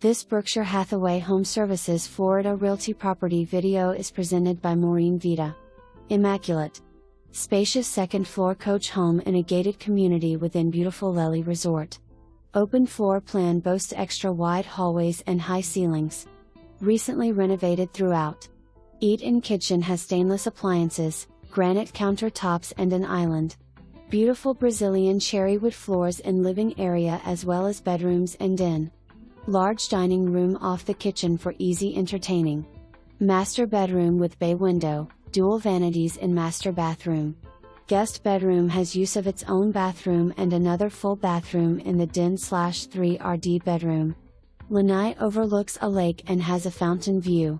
This Berkshire Hathaway HomeServices Florida Realty property video is presented by Maureen Vita. Immaculate. Spacious second-floor coach home in a gated community within beautiful Lely Resort. Open floor plan boasts extra-wide hallways and high ceilings. Recently renovated throughout. Eat-in kitchen has stainless appliances, granite countertops and an island. Beautiful Brazilian cherry wood floors in living area as well as bedrooms and den. Large dining room off the kitchen for easy entertaining. Master bedroom with bay window, dual vanities in master bathroom. Guest bedroom has use of its own bathroom and another full bathroom in the den/3RD bedroom. Lanai overlooks a lake and has a fountain view.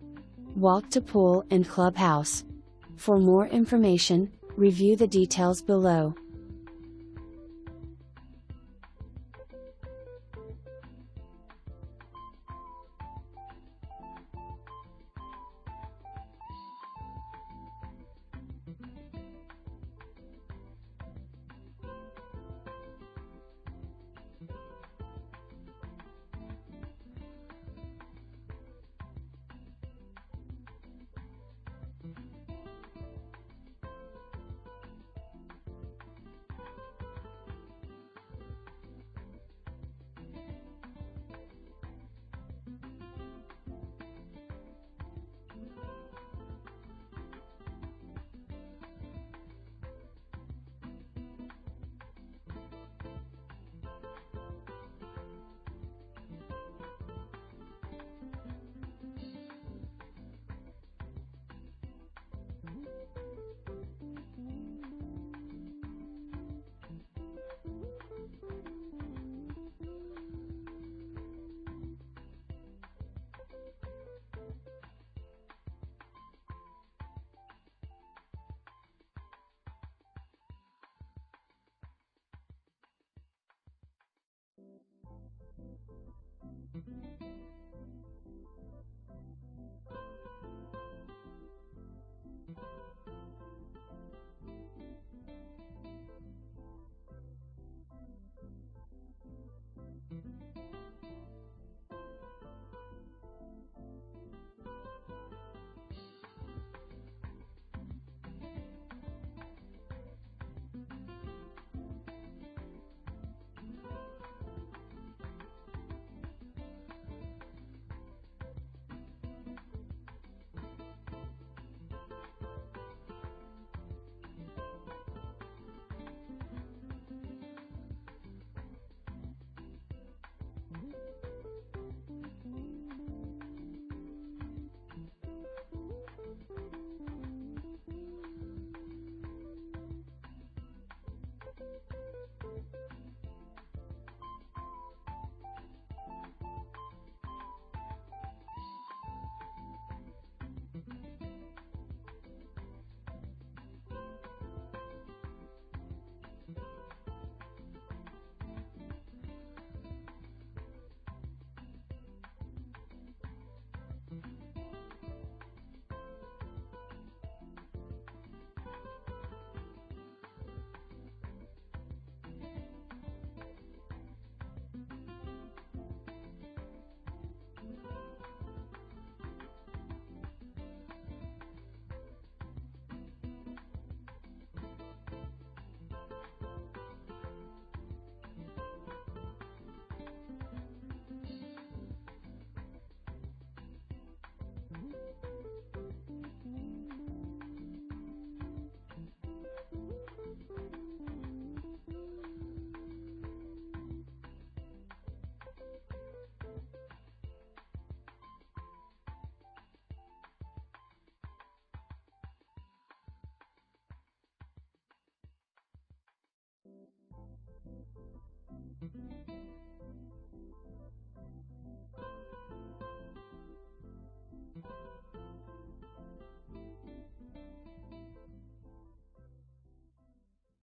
Walk to pool and clubhouse. For more information, review the details below.